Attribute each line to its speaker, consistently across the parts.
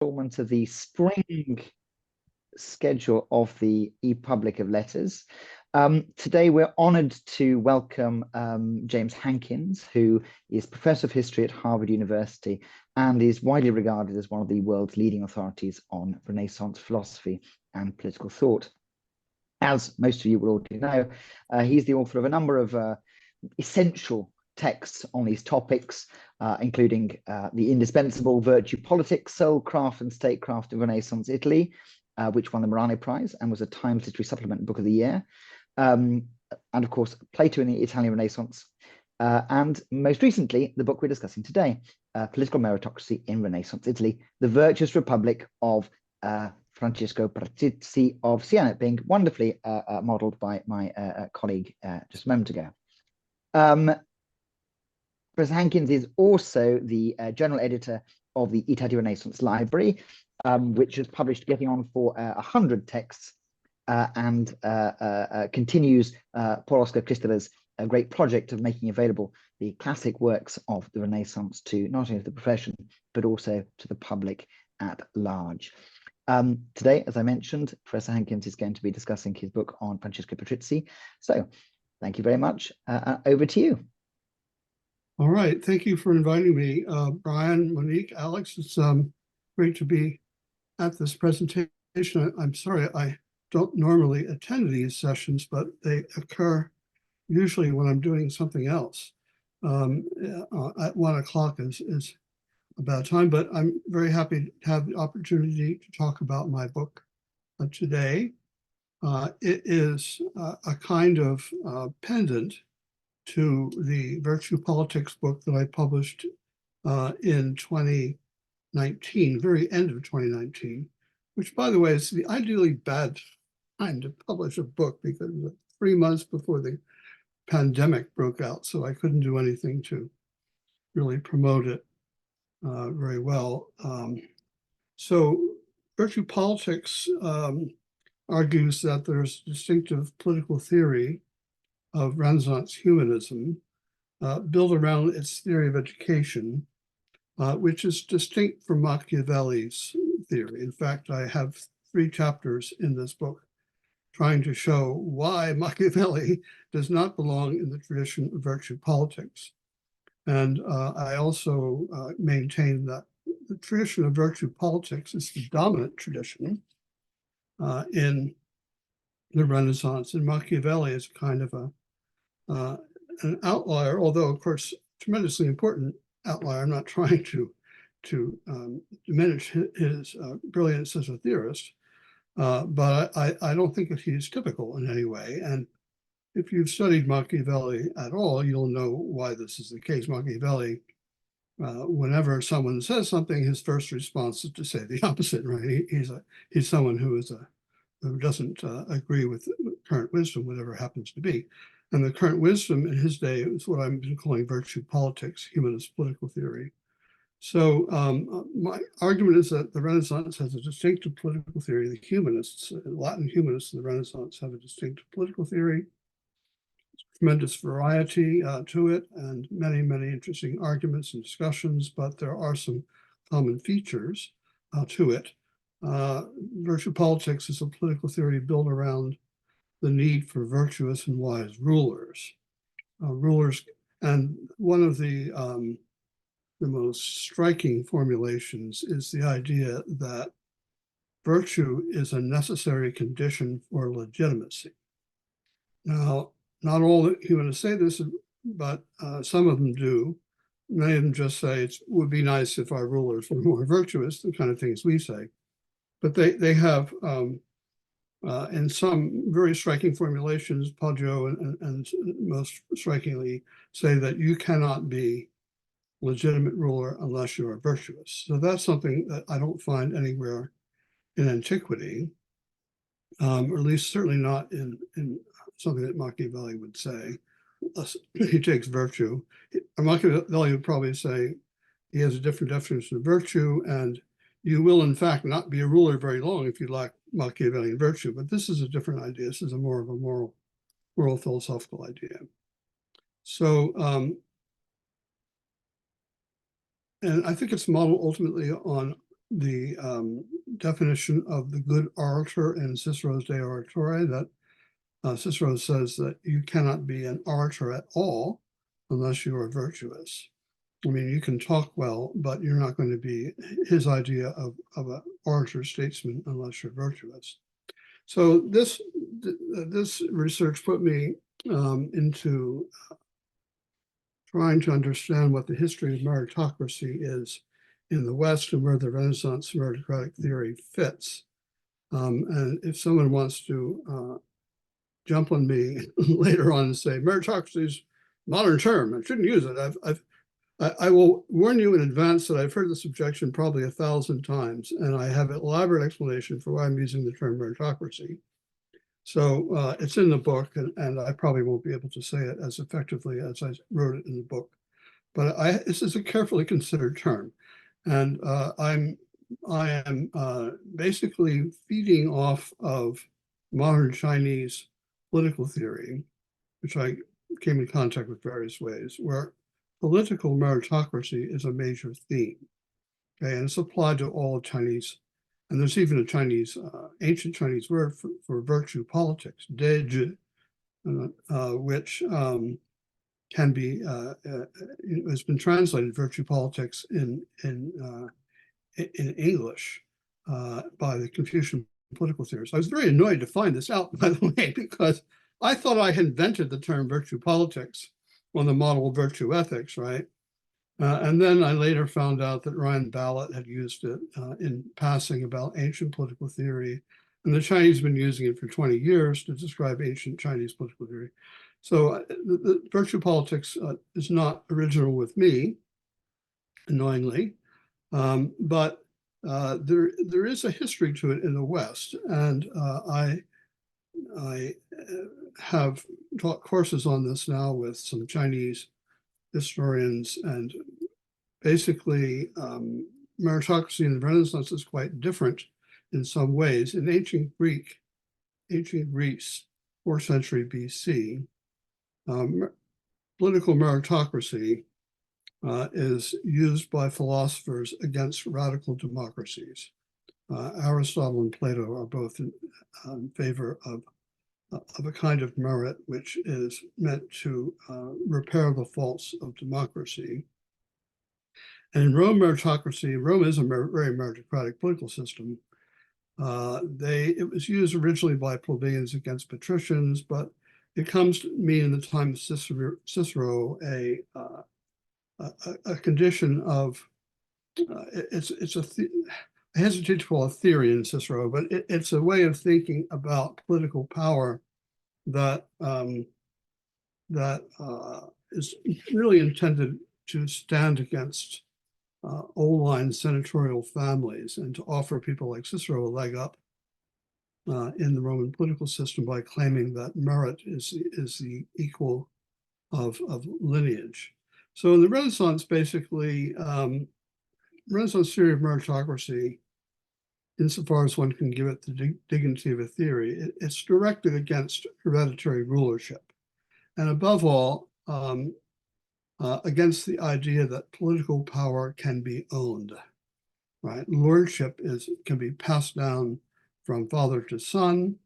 Speaker 1: installment of the spring schedule of the ePublic of Letters. Today, we're honoured to welcome James Hankins, who is Professor of History at Harvard University and is widely regarded as one of the world's leading authorities on Renaissance philosophy and political thought. As most of you will already know, he's the author of a number of essential texts on these topics, including the indispensable Virtue Politics, Soul Craft and Statecraft of Renaissance Italy, which won the Morani Prize and was a Times Literary Supplement Book of the Year. And of course, Plato in the Italian Renaissance. And most recently, the book we're discussing today, Political Meritocracy in Renaissance Italy, the Virtuous Republic of Francesco Patrizi of Siena, being wonderfully modelled by my colleague just a moment ago. Professor Hankins is also the general editor of the Italy Renaissance Library, which has published getting on for 100 texts and continues Paul Oscar Christopher's great project of making available the classic works of the Renaissance to not only the profession, but also to the public at large. Today, as I mentioned, Professor Hankins is going to be discussing his book on Francesco Patrizi. So thank you very much. Over to you.
Speaker 2: All right. Thank you for inviting me, Brian, Monique, Alex. It's great to be at this presentation. I'm sorry, I don't normally attend these sessions, but they occur usually when I'm doing something else. At 1 o'clock is a bad time, but I'm very happy to have the opportunity to talk about my book today. It is a kind of pendant to the Virtue Politics book that I published in 2019, very end of 2019, which, by the way, is the ideally bad time to publish a book because it was 3 months before the pandemic broke out, so I couldn't do anything to really promote it very well. So Virtue Politics argues that there's distinctive political theory of Renaissance humanism built around its theory of education, which is distinct from Machiavelli's theory. In fact, I have 3 chapters in this book trying to show why Machiavelli does not belong in the tradition of virtue politics. And I also maintain that the tradition of virtue politics is the dominant tradition in the Renaissance, and Machiavelli is kind of an outlier, although of course tremendously important outlier. I'm not trying to diminish his brilliance as a theorist, but I don't think that he's typical in any way. And if you've studied Machiavelli at all, you'll know why this is the case. Machiavelli, whenever someone says something, his first response is to say the opposite, right? He's someone who doesn't agree with current wisdom, whatever happens to be. And the current wisdom in his day is what I've been calling virtue politics, humanist political theory. So my argument is that the Renaissance has a distinctive political theory. The humanists, Latin humanists in the Renaissance, have a distinctive political theory. Tremendous variety to it and many, many interesting arguments and discussions, but there are some common features to it. Virtue politics is a political theory built around the need for virtuous and wise rulers. And one of the most striking formulations is the idea that virtue is a necessary condition for legitimacy. Now, not all humanists say this, but some of them do. Many of them just say it would be nice if our rulers were more virtuous, the kind of things we say. But they have, in some very striking formulations, Poggio and most strikingly say that you cannot be legitimate ruler unless you are virtuous. So that's something that I don't find anywhere in antiquity, or at least certainly not in something that Machiavelli would say. He takes virtue. Machiavelli would probably say he has a different definition of virtue, and you will in fact not be a ruler very long if you lack Machiavellian virtue. But this is a different idea. This is a more of a moral philosophical idea. So, and I think it's modeled ultimately on definition of the good orator in Cicero's De Oratore, that Cicero says that you cannot be an orator at all unless you are virtuous. I mean, you can talk well, but you're not going to be his idea of an orator statesman unless you're virtuous. So this research put me into trying to understand what the history of meritocracy is in the West and where the Renaissance meritocratic theory fits. And if someone wants to jump on me later on and say meritocracy is a modern term, I shouldn't use it, I will warn you in advance that I've heard this objection probably 1,000 times, and I have an elaborate explanation for why I'm using the term meritocracy. So it's in the book, and I probably won't be able to say it as effectively as I wrote it in the book. But this is a carefully considered term, and I am basically feeding off of modern Chinese political theory, which I came in contact with various ways, where political meritocracy is a major theme. Okay, and it's applied to all Chinese. And there's even a Chinese, ancient Chinese word for virtue politics, deji, which can be, has been translated virtue politics in English by the Confucian political theorists. I was very annoyed to find this out, by the way, because I thought I invented the term virtue politics on the model of virtue ethics, right? And then I later found out that Ryan Ballot had used it in passing about ancient political theory. And the Chinese have been using it for 20 years to describe ancient Chinese political theory. So the virtue politics is not original with me, annoyingly, but there is a history to it in the West. And I have taught courses on this now with some Chinese historians, and basically meritocracy in the Renaissance is quite different in some ways. In ancient Greece, 4th century BC, political meritocracy is used by philosophers against radical democracies. Aristotle and Plato are both in favor of a kind of merit which is meant to repair the faults of democracy. And in Rome, meritocracy, Rome is a very meritocratic political system. It was used originally by plebeians against patricians, but it comes to mean in the time of Cicero a condition of, I hesitate to call it a theory in Cicero, but it's a way of thinking about political power that is really intended to stand against old line senatorial families and to offer people like Cicero a leg up in the Roman political system by claiming that merit is the equal of lineage. So in the Renaissance, basically, Renaissance theory of meritocracy, insofar as one can give it the dignity of a theory, it's directed against hereditary rulership. And above all, against the idea that political power can be owned, right? Lordship can be passed down from father to son,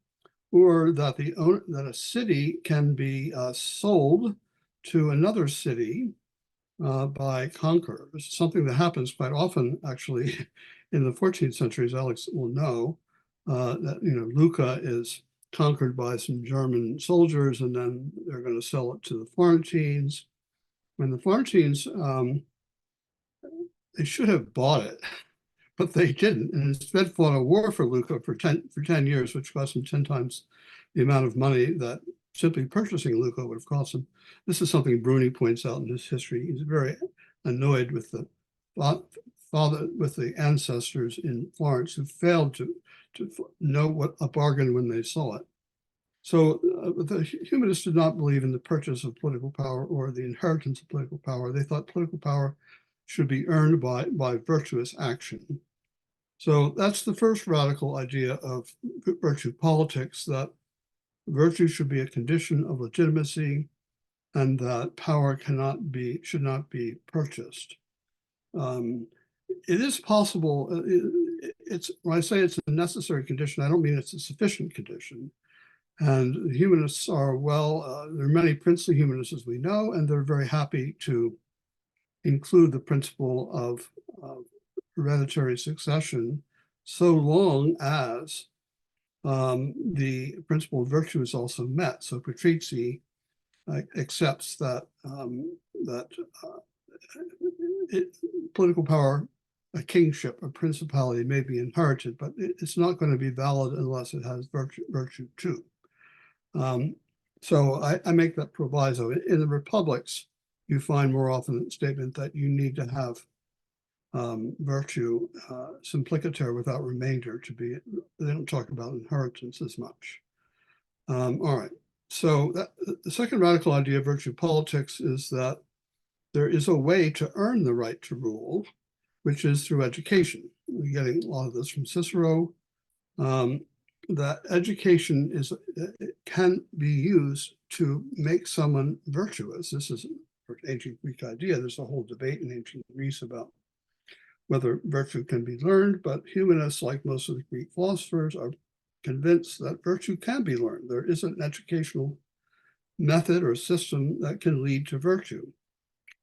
Speaker 2: or that a city can be sold to another city by conquerors, something that happens quite often, actually, in the 14th century, as Alex will know, that Lucca is conquered by some German soldiers, and then they're going to sell it to the Florentines. When the Florentines, they should have bought it, but they didn't, and instead fought a war for Lucca for 10 years, which cost them 10 times the amount of money that simply purchasing Lucca would have cost him. This is something Bruni points out in his history. He's very annoyed with the ancestors in Florence who failed to know what a bargain when they saw it. So the humanists did not believe in the purchase of political power or the inheritance of political power. They thought political power should be earned by virtuous action. So that's the first radical idea of virtue politics, that virtue should be a condition of legitimacy and that power should not be purchased. It is possible, it's when I say it's a necessary condition, I don't mean it's a sufficient condition. And humanists are there are many princely humanists, as we know, and they're very happy to include the principle of hereditary succession, so long as the principle of virtue is also met. So Patrizi accepts that political power, a kingship, a principality may be inherited, but it's not going to be valid unless it has virtue too. So I make that proviso. In the republics, you find more often the statement that you need to have virtue simpliciter without remainder to be, they don't talk about inheritance as much. All right, so the second radical idea of virtue politics is that there is a way to earn the right to rule, which is through education. We're getting a lot of this from Cicero. That education can be used to make someone virtuous. This is an ancient Greek idea. There's a whole debate in ancient Greece about whether virtue can be learned, but humanists, like most of the Greek philosophers, are convinced that virtue can be learned. There is an educational method or system that can lead to virtue.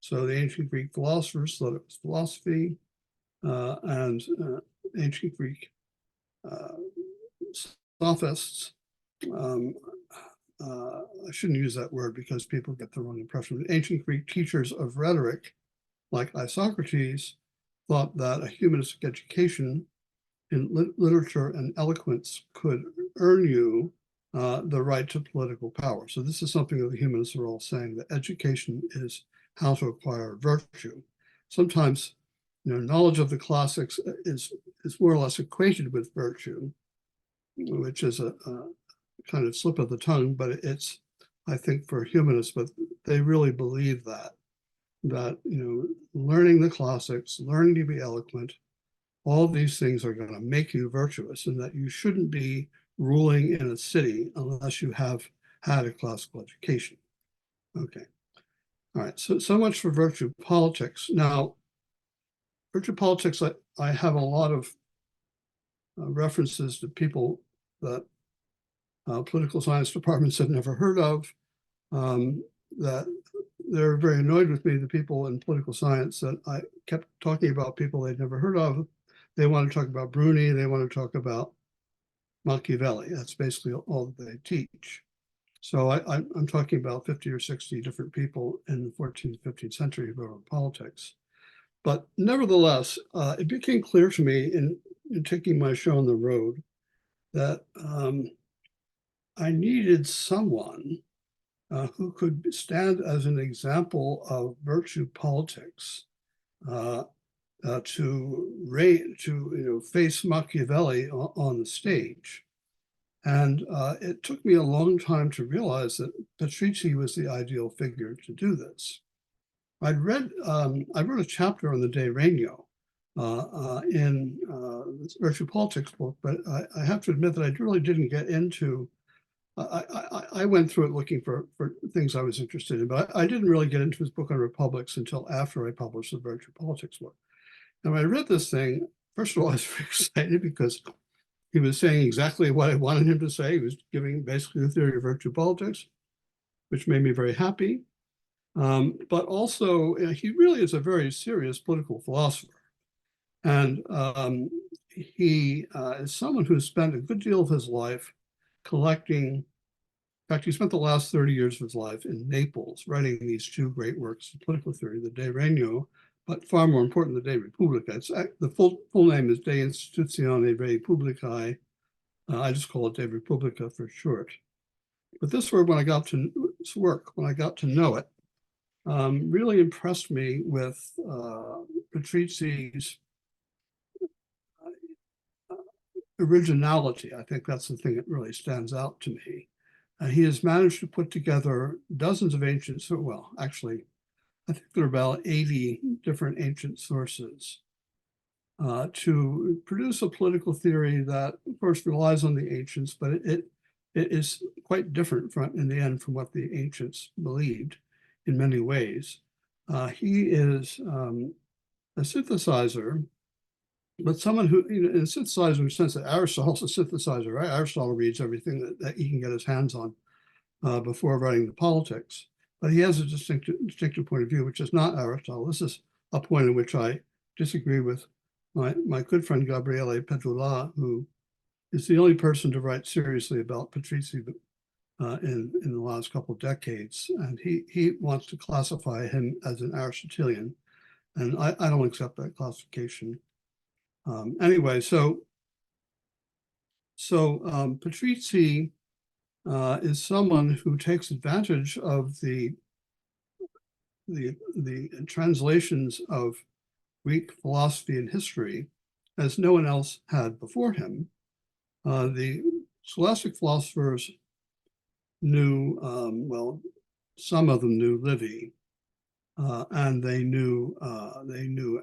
Speaker 2: So the ancient Greek philosophers thought it was philosophy, and ancient Greek sophists, I shouldn't use that word because people get the wrong impression. Ancient Greek teachers of rhetoric, like Isocrates, thought that a humanistic education in literature and eloquence could earn you the right to political power. So this is something that the humanists are all saying, that education is how to acquire virtue. Sometimes, knowledge of the classics is more or less equated with virtue, which is a kind of slip of the tongue, but it's, I think, for humanists, but they really believe that learning the classics, learning to be eloquent, all these things are going to make you virtuous, and that you shouldn't be ruling in a city unless you have had a classical education. Okay. All right. So much for virtue politics. Now, virtue politics, I have a lot of references to people that political science departments have never heard of, that they're very annoyed with me, the people in political science, that I kept talking about people they'd never heard of. They want to talk about Bruni, they want to talk about Machiavelli. That's basically all that they teach. So I'm talking about 50 or 60 different people in the 14th, 15th century who wrote on politics. But nevertheless, it became clear to me in taking my show on the road that I needed someone who could stand as an example of virtue politics to face Machiavelli on the stage. And it took me a long time to realize that Patrizi was the ideal figure to do this. I wrote a chapter on the De Regno in this virtue politics book, but I have to admit that I really didn't get into. I went through it looking for things I was interested in, but I didn't really get into his book on republics until after I published the virtue politics book. And when I read this thing, first of all, I was very excited because he was saying exactly what I wanted him to say. He was giving basically the theory of virtue politics, which made me very happy. But also, he really is a very serious political philosopher. And he is someone who spent a good deal of his life collecting. In fact, he spent the last 30 years of his life in Naples writing these two great works of political theory, the De Regno, but far more important, the De Republica. The full name is De Institutione Rei Publicae. I just call it De Republica for short. But this work, when I got to know it, really impressed me with Patrizi's originality. I think that's the thing that really stands out to me. He has managed to put together dozens of ancient, well, actually, I think there are about 80 different ancient sources to produce a political theory that, of course, relies on the ancients, but it is quite different in the end from what the ancients believed in many ways. He is a synthesizer but someone who, in a synthesizer, in the sense that Aristotle's a synthesizer, right? Aristotle reads everything that he can get his hands on before writing the politics. But he has a distinctive point of view, which is not Aristotle. This is a point in which I disagree with my good friend Gabriele Pedrola, who is the only person to write seriously about Patrizi in the last couple of decades. And he wants to classify him as an Aristotelian. And I don't accept that classification. Anyway, so Patrizi is someone who takes advantage of the translations of Greek philosophy and history as no one else had before him. The scholastic philosophers knew, well, some of them knew Livy, and they knew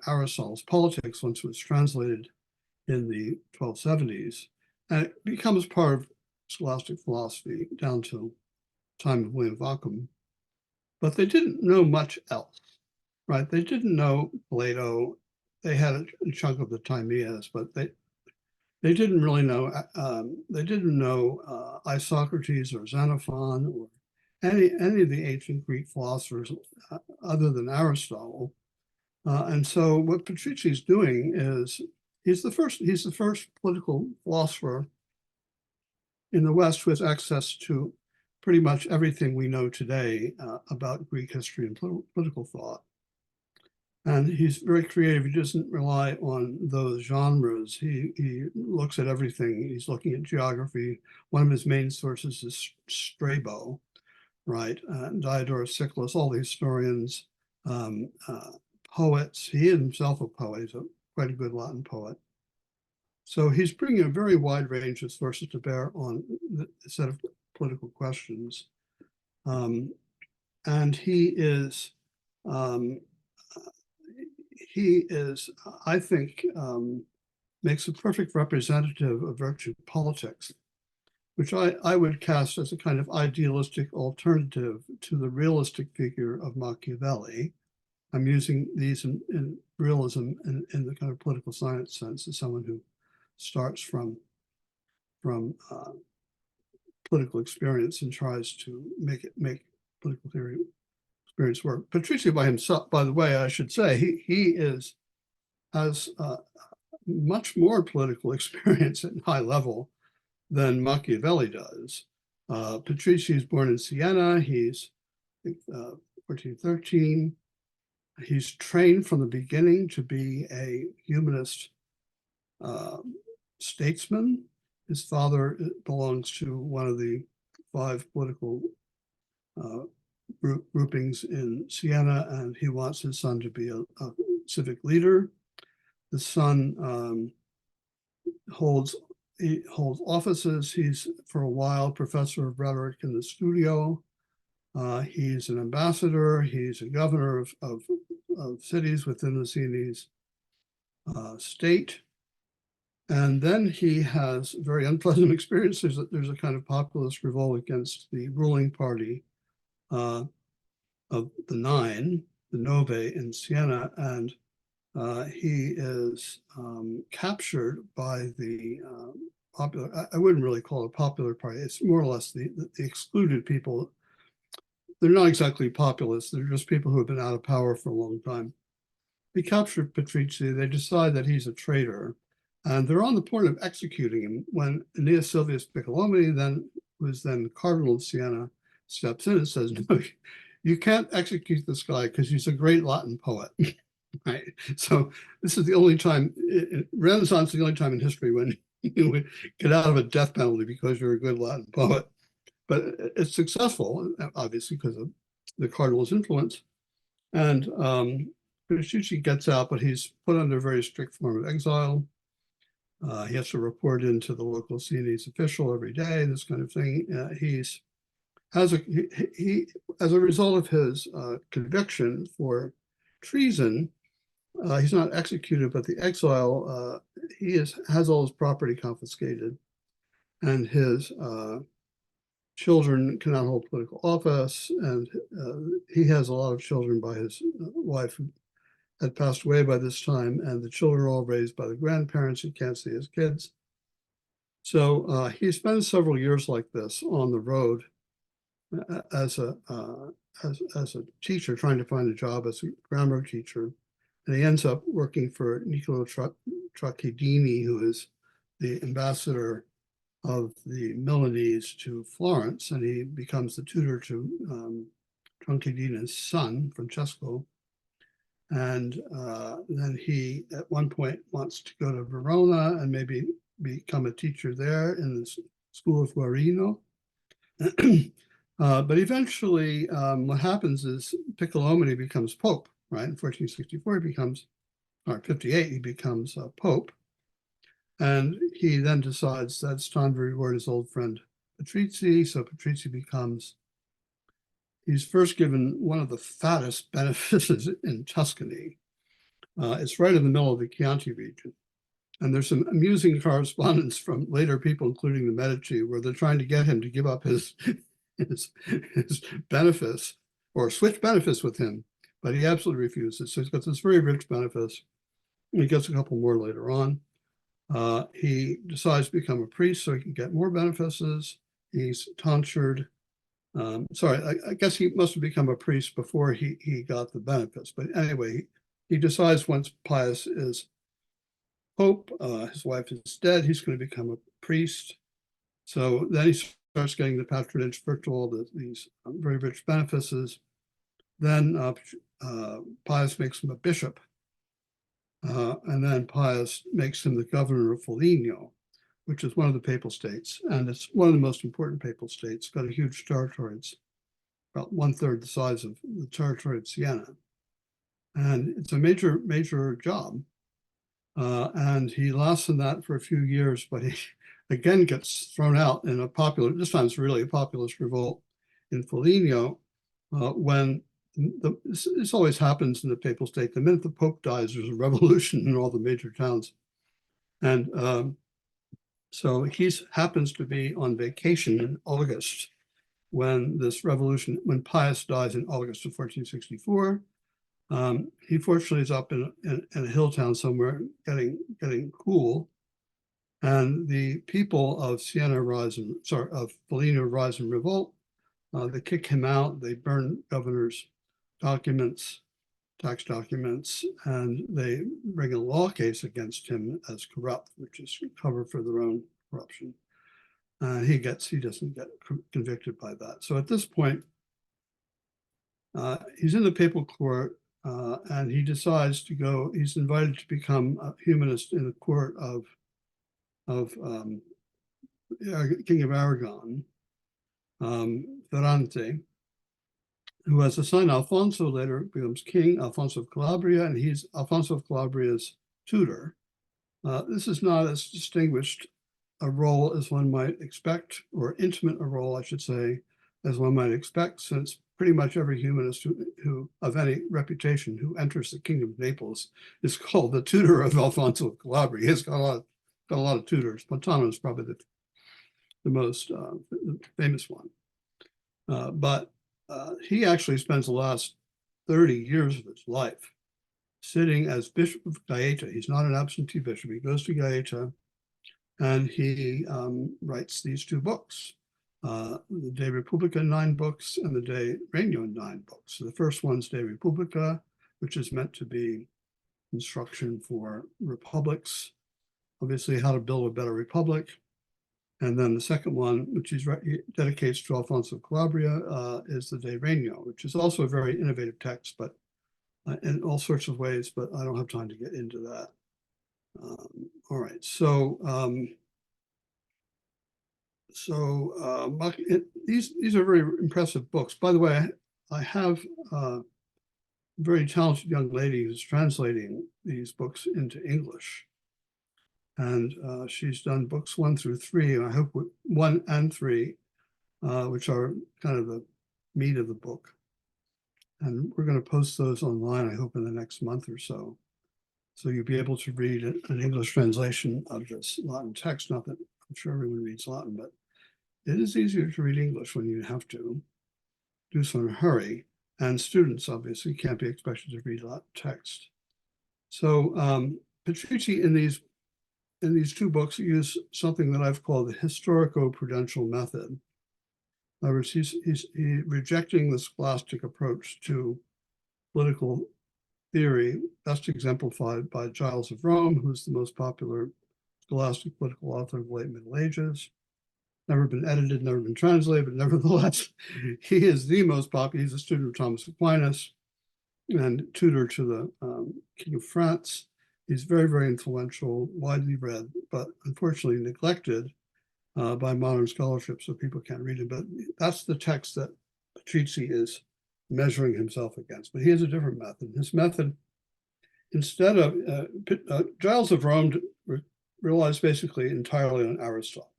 Speaker 2: Aristotle's Politics once it was translated in the 1270s, and it becomes part of scholastic philosophy down to time of William of Ockham. But they didn't know much else, right? They didn't know Plato. They had a chunk of the Timaeus, but they didn't really know. They didn't know Isocrates or Xenophon or any of the ancient Greek philosophers other than Aristotle. And so what Patrizi is doing is he's the first political philosopher in the West who has access to pretty much everything we know today about Greek history and political thought. And he's very creative. He doesn't rely on those genres. He looks at everything. He's looking at geography. One of his main sources is Strabo, right? Diodorus Siculus, all the historians, poets. He is himself a poet. He's quite a good Latin poet. So he's bringing a very wide range of sources to bear on the set of political questions. And he is, I think, makes a perfect representative of virtue politics, which I would cast as a kind of idealistic alternative to the realistic figure of Machiavelli. I'm using these in realism in the kind of political science sense as someone who starts from political experience and tries to make political theory experience work. Patrizi by himself, by the way, I should say, he has much more political experience at high level than Machiavelli does. Patrizi is born in Siena. He's 1413. He's trained from the beginning to be a humanist statesman. His father belongs to one of the 5 political groupings in Siena, and he wants his son to be a civic leader. The son holds offices. He's for a while professor of rhetoric in the studio. He's an ambassador. He's a governor of cities within the Sienese state. And then he has very unpleasant experiences. There's a kind of populist revolt against the ruling party of the Nine, the Nove in Siena, and he is captured by the popular, I wouldn't really call it a popular party. It's more or less the excluded people. They're not exactly populists. They're just people who have been out of power for a long time. They captured Patrizi. They decide that he's a traitor. And they're on the point of executing him when Aeneas Silvius Piccolomini, who was then Cardinal of Siena, steps in and says, no, you can't execute this guy because he's a great Latin poet. Right. So this is the only time, Renaissance is the only time in history when you would get out of a death penalty because you're a good Latin poet. But it's successful, obviously, because of the cardinal's influence. And Patrizi gets out, but he's put under a very strict form of exile. He has to report into the local Sienese official every day, this kind of thing. As a result of his conviction for treason, he's not executed, but the exile, he has all his property confiscated, and his children cannot hold political office, and he has a lot of children by his wife, had passed away by this time, and the children are all raised by the grandparents who can't see his kids. So he spends several years like this on the road as a teacher, trying to find a job as a grammar teacher. And he ends up working for Niccolo Tracchedini, who is the ambassador of the Milanese to Florence, and he becomes the tutor to Tracchedini's son, Francesco. And then he, at one point, wants to go to Verona and maybe become a teacher there in the school of Guarino. But eventually, what happens is Piccolomini becomes Pope, right? In 1464, he becomes, or 58, he becomes Pope. And he then decides that it's time to reward his old friend Patrizi. So Patrizi becomes, he's first given one of the fattest benefices in Tuscany. It's right in the middle of the Chianti region. And there's some amusing correspondence from later people, including the Medici, where they're trying to get him to give up his benefice or switch benefice with him, but he absolutely refuses. So he's got this very rich benefice. He gets a couple more later on. He decides to become a priest so he can get more benefices. He's tonsured. I guess he must have become a priest before he got the benefits. But anyway, he decides once Pius is Pope, his wife is dead, he's going to become a priest. So then he starts getting the patronage for all these very rich benefices. Then Pius makes him a bishop. And then Pius makes him the governor of Foligno, which is one of the papal states. And it's one of the most important papal states. It's got a huge territory. It's about 1/3 the size of the territory of Siena. And it's a major, major job. And he lasts in that for a few years, but he again gets thrown out in a popular, this time it's really a populist revolt in Foligno, when this always happens in the papal state. The minute the Pope dies, there's a revolution in all the major towns. And so he happens to be on vacation in August when this revolution, when Pius dies in August of 1464. He fortunately is up in a hill town somewhere getting cool. And the people of of Foligno rise and revolt. They kick him out. They burn governor's documents, tax documents, and they bring a law case against him as corrupt, which is cover for their own corruption. He doesn't get convicted by that. So at this point, he's in the papal court, and he decides to go. He's invited to become a humanist in the court of King of Aragon, Ferrante, who has a son, Alfonso, later becomes king, Alfonso of Calabria, and he's Alfonso of Calabria's tutor. This is not as distinguished a role as one might expect, or intimate a role, I should say, as one might expect, since pretty much every humanist who of any reputation who enters the Kingdom of Naples is called the tutor of Alfonso of Calabria. He's got a lot of tutors. Montano is probably the most famous one. But he actually spends the last 30 years of his life sitting as Bishop of Gaeta. He's not an absentee bishop. He goes to Gaeta and he writes these two books, the De Republica, 9 books, and the De Regno, 9 books. So the first one's De Republica, which is meant to be instruction for republics, obviously how to build a better republic. And then the second one, which he dedicates to Alfonso of Calabria, is the De Regno, which is also a very innovative text, but in all sorts of ways, but I don't have time to get into that. All right, so these are very impressive books. By the way, I have a very talented young lady who's translating these books into English. And she's done books 1 through 3, and I hope 1 and 3, which are kind of the meat of the book. And we're going to post those online, I hope, in the next month or so. So you'll be able to read an English translation of this Latin text. Not that I'm sure everyone reads Latin, but it is easier to read English when you have to do so in a hurry. And students obviously can't be expected to read Latin text. So Patrizi in these two books use something that I've called the historico-prudential method. In other words, he's rejecting the scholastic approach to political theory, best exemplified by Giles of Rome, who's the most popular scholastic political author of the late Middle Ages. Never been edited, never been translated, but nevertheless, he is the most popular. He's a student of Thomas Aquinas and tutor to the King of France. He's very, very influential, widely read, but unfortunately neglected by modern scholarship, so people can't read it. But that's the text that Patrizi is measuring himself against. But he has a different method. His method, instead of Giles of Rome relies basically entirely on Aristotle.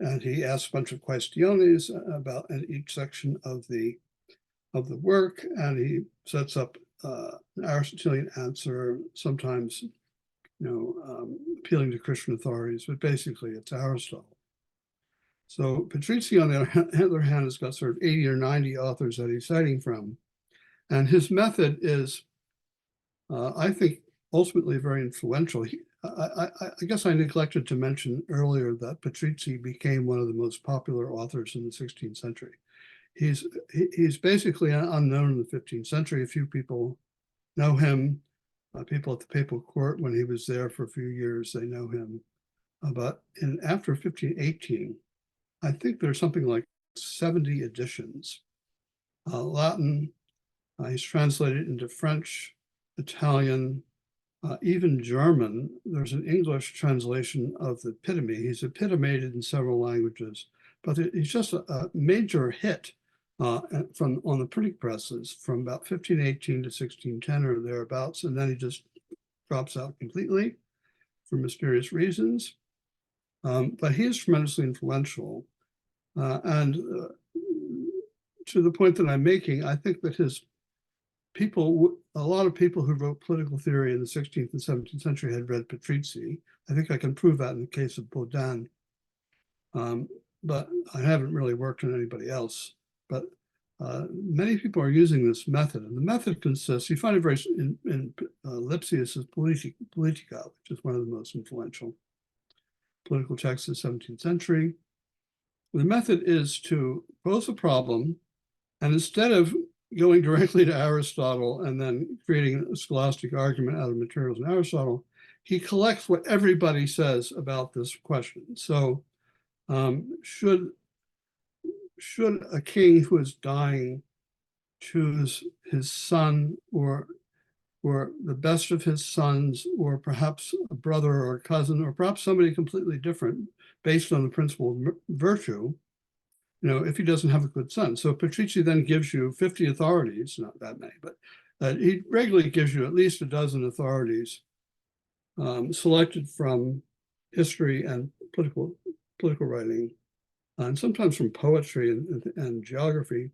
Speaker 2: And he asks a bunch of questiones about each section of the work, and he sets up an Aristotelian answer, sometimes appealing to Christian authorities, but basically it's Aristotle. So Patrizi, on the other hand, has got sort of 80 or 90 authors that he's citing from. And his method is, I think, ultimately very influential. I guess I neglected to mention earlier that Patrizi became one of the most popular authors in the 16th century. He's basically unknown in the 15th century. A few people know him. People at the papal court, when he was there for a few years, they know him. But after 1518, I think there's something like 70 editions. Latin, he's translated into French, Italian, even German. There's an English translation of the Epitome. He's epitomated in several languages, but he's just a major hit on the printing presses from about 1518 to 1610 or thereabouts, and then he just drops out completely for mysterious reasons. But he is tremendously influential. And to the point that I'm making, I think that a lot of people who wrote political theory in the 16th and 17th century had read Patrizi. I think I can prove that in the case of Baudin. But I haven't really worked on anybody else. But many people are using this method. And the method consists, you find it very in Lipsius's Politica, which is one of the most influential political texts of the 17th century. The method is to pose a problem, and instead of going directly to Aristotle and then creating a scholastic argument out of materials in Aristotle, he collects what everybody says about this question. So should a king who is dying choose his son or the best of his sons, or perhaps a brother or a cousin, or perhaps somebody completely different based on the principle of virtue, if he doesn't have a good son? So Patrizi then gives you 50 authorities, not that many, but he regularly gives you at least a dozen authorities selected from history and political writing, and sometimes from poetry and geography.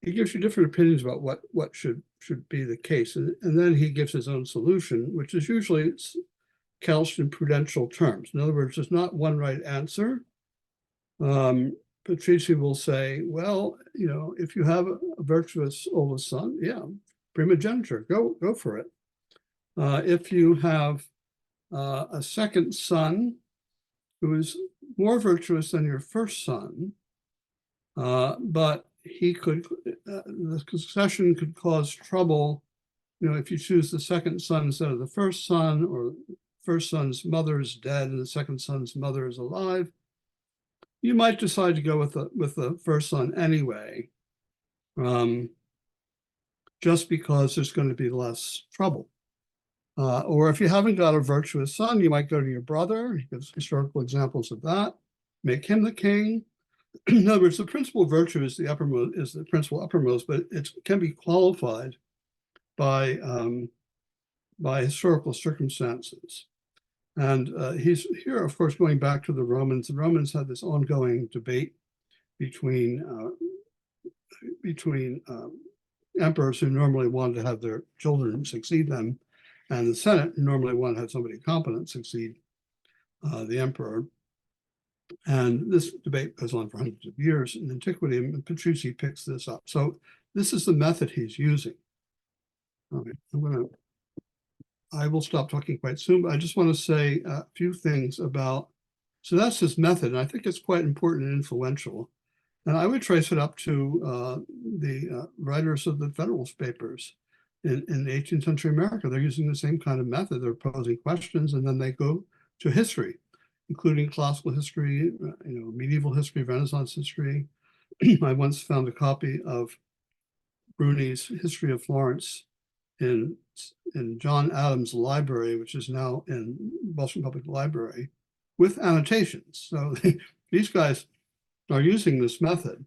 Speaker 2: He gives you different opinions about what should be the case. And then he gives his own solution, which is usually couched in prudential terms. In other words, there's not one right answer. Patrizi will say, well, if you have a virtuous oldest son, yeah, primogeniture, go for it. If you have a second son who is more virtuous than your first son, but the succession could cause trouble, if you choose the second son instead of the first son, or first son's mother is dead and the second son's mother is alive, you might decide to go with the first son anyway, just because there's going to be less trouble. Or if you haven't got a virtuous son, you might go to your brother. He gives historical examples of that. Make him the king. In other words, the principle of virtue is the principle uppermost, but it can be qualified by historical circumstances. And he's here, of course, going back to the Romans. The Romans had this ongoing debate between emperors who normally wanted to have their children succeed them, and the Senate who normally wanted to have somebody competent succeed the emperor. And this debate goes on for hundreds of years in antiquity, and Patrizi picks this up. So this is the method he's using. Okay, I'm going to I will stop talking quite soon, but I just want to say a few things about, so that's his method, and I think it's quite important and influential. And I would trace it up to the writers of the Federalist Papers in 18th century America. They're using the same kind of method. They're posing questions, and then they go to history, including classical history, medieval history, Renaissance history. I once found a copy of Bruni's History of Florence in John Adams' library, which is now in Boston Public Library, with annotations. So these guys are using this method,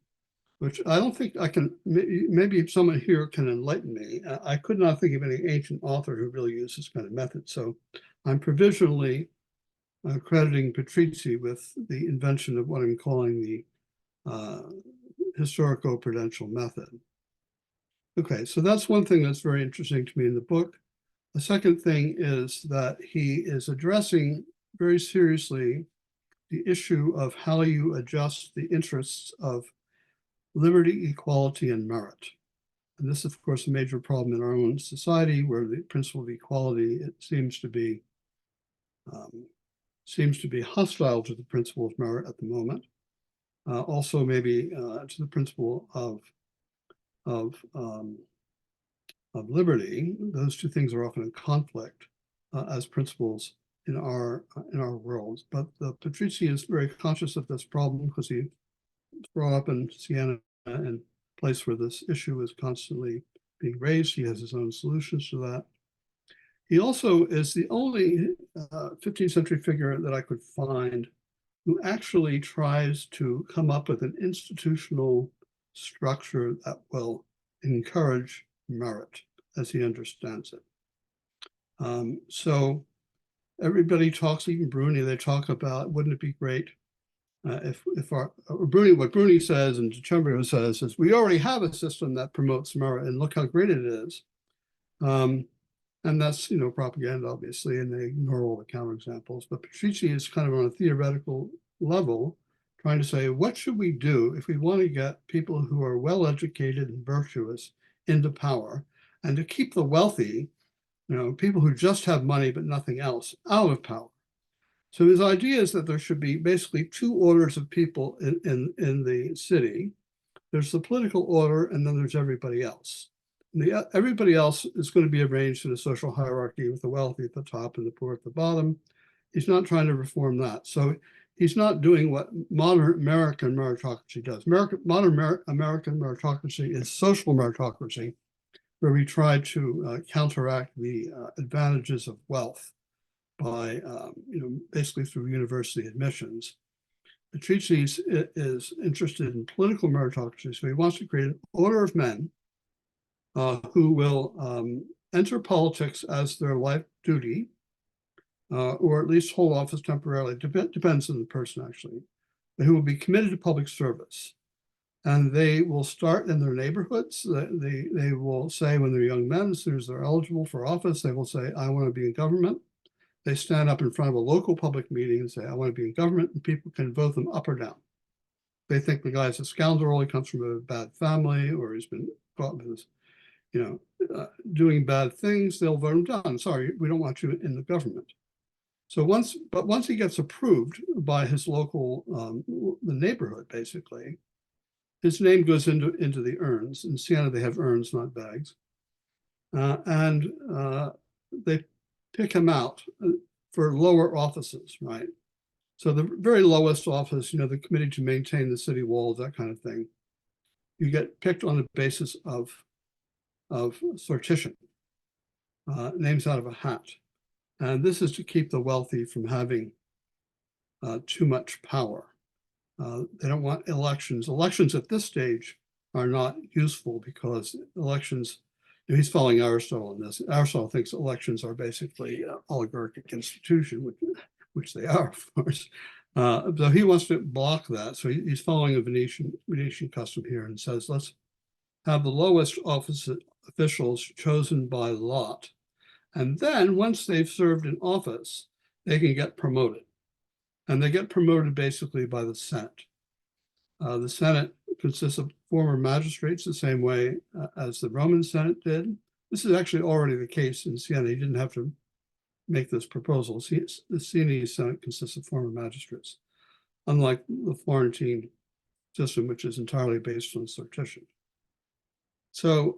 Speaker 2: which I don't think I can, maybe someone here can enlighten me. I could not think of any ancient author who really used this kind of method. So I'm provisionally crediting Patrizi with the invention of what I'm calling the historico-prudential method. Okay, so that's one thing that's very interesting to me in the book. The second thing is that he is addressing very seriously the issue of how you adjust the interests of liberty, equality, and merit. And this is, of course, a major problem in our own society, where the principle of equality, it seems to be hostile to the principle of merit at the moment. Also, maybe to the principle of liberty. Those two things are often in conflict as principles in our world. But Patrizi is very conscious of this problem because he was brought up in Siena, and a place where this issue is constantly being raised. He has his own solutions to that. He also is the only 15th century figure that I could find who actually tries to come up with an institutional structure that will encourage merit as he understands it. So everybody talks, even Bruni, they talk about, wouldn't it be great if what Bruni says and Decembrio says is, we already have a system that promotes merit, and look how great it is. And that's, propaganda, obviously, and they ignore all the counterexamples. But Patrizi is kind of on a theoretical level trying to say, what should we do if we want to get people who are well-educated and virtuous into power, and to keep the wealthy, people who just have money but nothing else, out of power? So his idea is that there should be basically two orders of people in the city. There's the political order, and then there's everybody else. Everybody else is going to be arranged in a social hierarchy with the wealthy at the top and the poor at the bottom. He's not trying to reform that. So he's not doing what modern American meritocracy does. Modern American meritocracy is social meritocracy, where we try to counteract the advantages of wealth by, basically through university admissions. Patrizi is interested in political meritocracy, so he wants to create an order of men who will enter politics as their life duty, or at least hold office temporarily. Depends on the person, actually, but who will be committed to public service. And they will start in their neighborhoods. They will say, when they're young men, as soon as they're eligible for office, they will say, I want to be in government. They stand up in front of a local public meeting and say, I want to be in government, and people can vote them up or down. They think the guy's a scoundrel, he comes from a bad family, or he's been caught with his, doing bad things, they'll vote him down. Sorry, we don't want you in the government. So once he gets approved by his local, the neighborhood, basically, his name goes into the urns. In Siena, they have urns, not bags. And they pick him out for lower offices, right? So the very lowest office, the committee to maintain the city walls, that kind of thing, you get picked on the basis of sortition, names out of a hat. And this is to keep the wealthy from having too much power. They don't want elections. Elections at this stage are not useful because elections, he's following Aristotle in this. Aristotle thinks elections are basically an oligarchic institution, which they are, of course. So he wants to block that. So he's following a Venetian custom here and says, let's have the lowest office officials chosen by lot. And then once they've served in office, they can get promoted. And they get promoted basically by the Senate. The Senate consists of former magistrates the same way as the Roman Senate did. This is actually already the case in Siena. You didn't have to
Speaker 3: make this proposal. The Sienese Senate consists of former magistrates, unlike the Florentine system, which is entirely based on sortition. So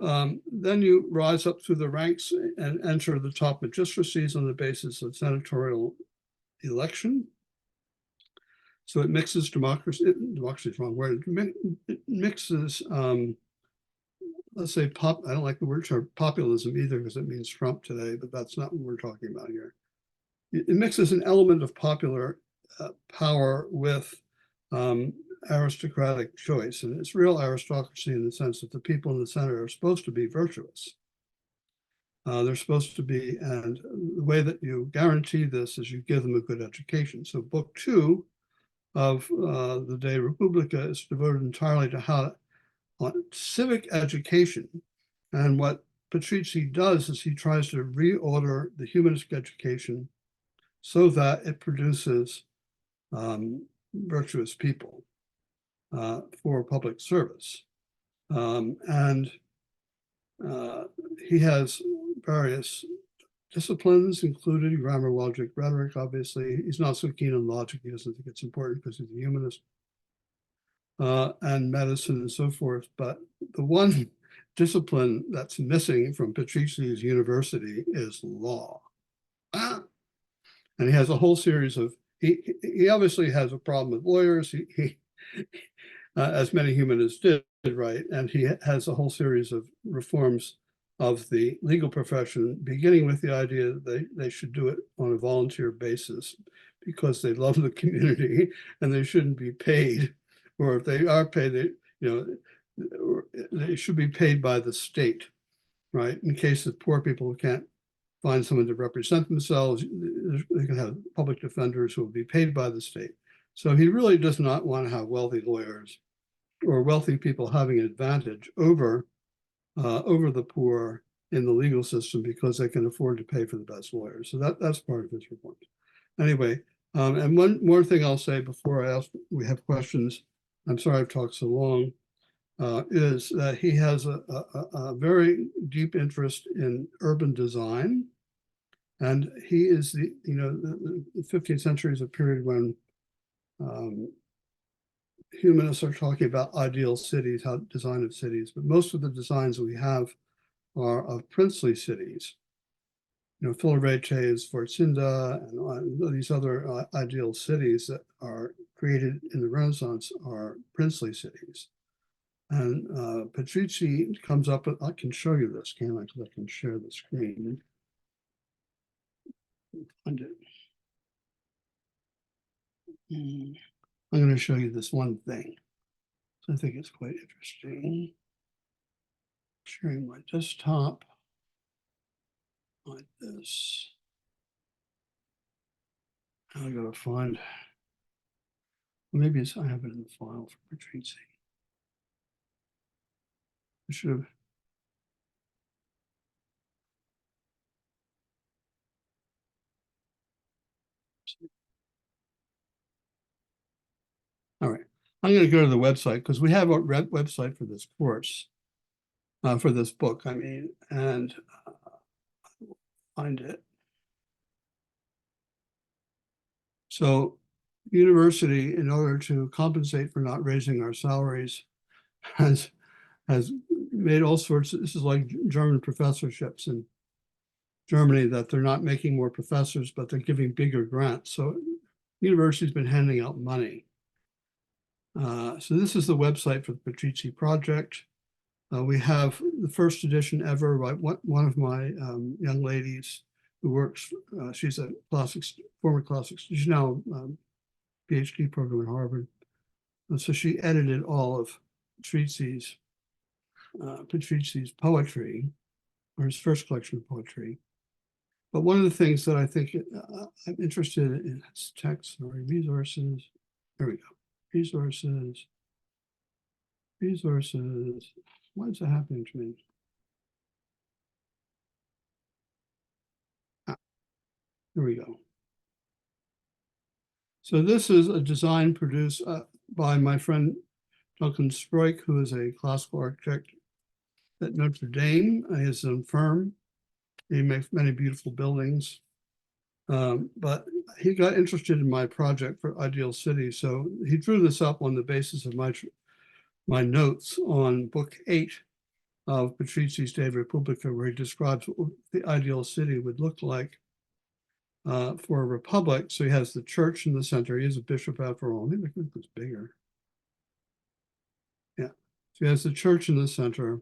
Speaker 3: then you rise up through the ranks and enter the top magistracies on the basis of senatorial election. So it mixes democracy is the wrong word, it mixes, let's say, I don't like the word populism either because it means Trump today, but that's not what we're talking about here. It mixes an element of popular power with aristocratic choice, and it's real aristocracy in the sense that the people in the Senate are supposed to be virtuous. They're supposed to be, and the way that you guarantee this is you give them a good education. So book 2 of the De Republica is devoted entirely to how civic education. And what Patrizi does is he tries to reorder the humanistic education so that it produces virtuous people for public service. And he has various disciplines, including grammar, logic, rhetoric, obviously. He's not so keen on logic. He doesn't think it's important because he's a humanist, and medicine and so forth. But the one discipline that's missing from Patrizi's university is law. And he has a whole series of, he obviously has a problem with lawyers. He as many humanists did, right? And he has a whole series of reforms of the legal profession, beginning with the idea that they should do it on a volunteer basis because they love the community and they shouldn't be paid, or if they are paid, they should be paid by the state, right? In case of poor people who can't find someone to represent themselves, they can have public defenders who will be paid by the state. So he really does not want to have wealthy lawyers or wealthy people having an advantage over the poor in the legal system because they can afford to pay for the best lawyers. So that's part of his report. Anyway, and one more thing I'll say before we have questions, I'm sorry I've talked so long, is that he has a very deep interest in urban design. And he is the 15th century is a period when humanists are talking about ideal cities, how design of cities, but most of the designs we have are of princely cities. Filarete's Forcinda and these other ideal cities that are created in the Renaissance are princely cities. And Patrizi comes up with, I can show you this, can't I? Because I can share the screen. Find it. I'm going to show you this one thing. So I think it's quite interesting. Sharing my desktop like this. I got to find, maybe I have it in the file for Patrizi. I should have. All right, I'm going to go to the website because we have a website for this course, for this book, I mean, and find it. So university, in order to compensate for not raising our salaries, has made all sorts of, this is like German professorships in Germany, that they're not making more professors, but they're giving bigger grants. So university's been handing out money. So this is the website for the Patrizi project. We have the first edition ever by one of my young ladies who works, she's a former classics, she's now PhD program at Harvard. And so she edited all of Patrizi's poetry, or his first collection of poetry. But one of the things that I think I'm interested in is text, resources. There we go. Resources. Why is that happening to me? Here we go. So this is a design produced by my friend Duncan Sproik, who is a classical architect at Notre Dame. He has his own firm. He makes many beautiful buildings. But he got interested in my project for Ideal City. So he drew this up on the basis of my notes on book 8 of Patrizi's De Republica, where he describes what the ideal city would look like for a republic. So he has the church in the center. He is a bishop after all. Maybe I can make this bigger. Yeah. So he has the church in the center,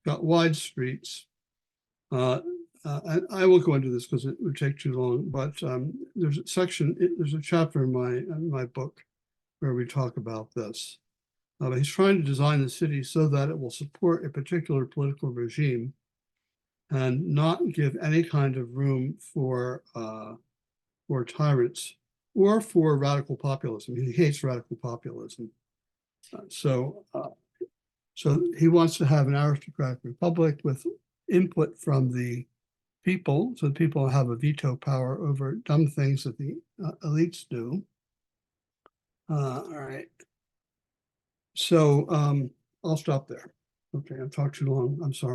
Speaker 3: got wide streets. I will go into this because it would take too long, but there's a section, there's a chapter in my book where we talk about this. He's trying to design the city so that it will support a particular political regime and not give any kind of room for tyrants or for radical populism. He hates radical populism. So he wants to have an aristocratic republic with input from the people, so the people have a veto power over dumb things that the elites do. All right. So I'll stop there. Okay, I've talked too long. I'm sorry.